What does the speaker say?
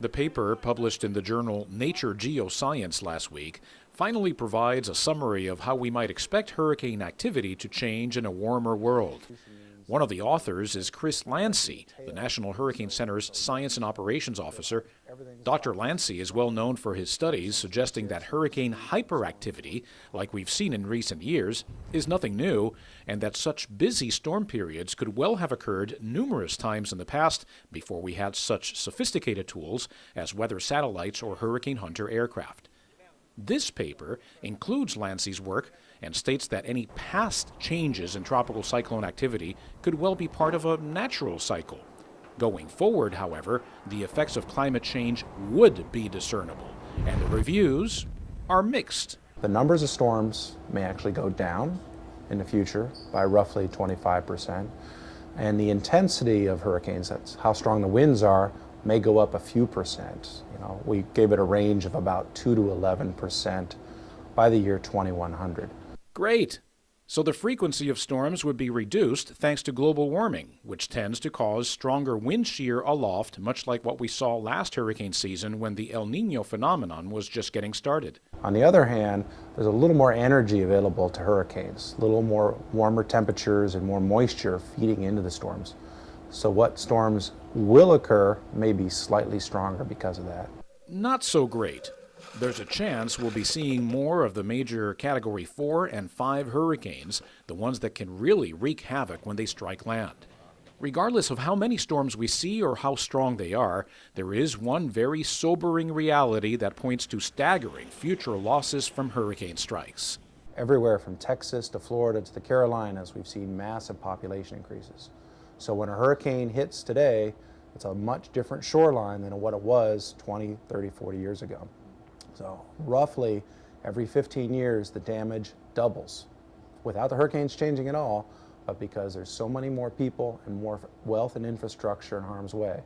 The paper, published in the journal Nature Geoscience last week, finally provides a summary of how we might expect hurricane activity to change in a warmer world. One of the authors is Chris Lancy, the National Hurricane Center's Science and Operations Officer. Dr. Lancy is well known for his studies suggesting that hurricane hyperactivity, like we've seen in recent years, is nothing new, and that such busy storm periods could well have occurred numerous times in the past before we had such sophisticated tools as weather satellites or hurricane hunter aircraft. This paper includes Lancy's work and states that any past changes in tropical cyclone activity could well be part of a natural cycle. Going forward, however, the effects of climate change would be discernible, and the reviews are mixed. The numbers of storms may actually go down in the future by roughly 25%, and the intensity of hurricanes, that's how strong the winds are, may go up a few percent. We gave it a range of about 2 to 11% by the year 2100. Great! So the frequency of storms would be reduced thanks to global warming, which tends to cause stronger wind shear aloft, much like what we saw last hurricane season when the El Niño phenomenon was just getting started. On the other hand, there's a little more energy available to hurricanes, a little more warmer temperatures and more moisture feeding into the storms. So what storms will occur may be slightly stronger because of that. Not so great. There's a chance we'll be seeing more of the major Category 4 and 5 hurricanes, the ones that can really wreak havoc when they strike land. Regardless of how many storms we see or how strong they are, there is one very sobering reality that points to staggering future losses from hurricane strikes. Everywhere from Texas to Florida to the Carolinas, we've seen massive population increases. So when a hurricane hits today, it's a much different shoreline than what it was 20, 30, 40 years ago. So roughly every 15 years, the damage doubles without the hurricanes changing at all, but because there's so many more people and more wealth and infrastructure in harm's way.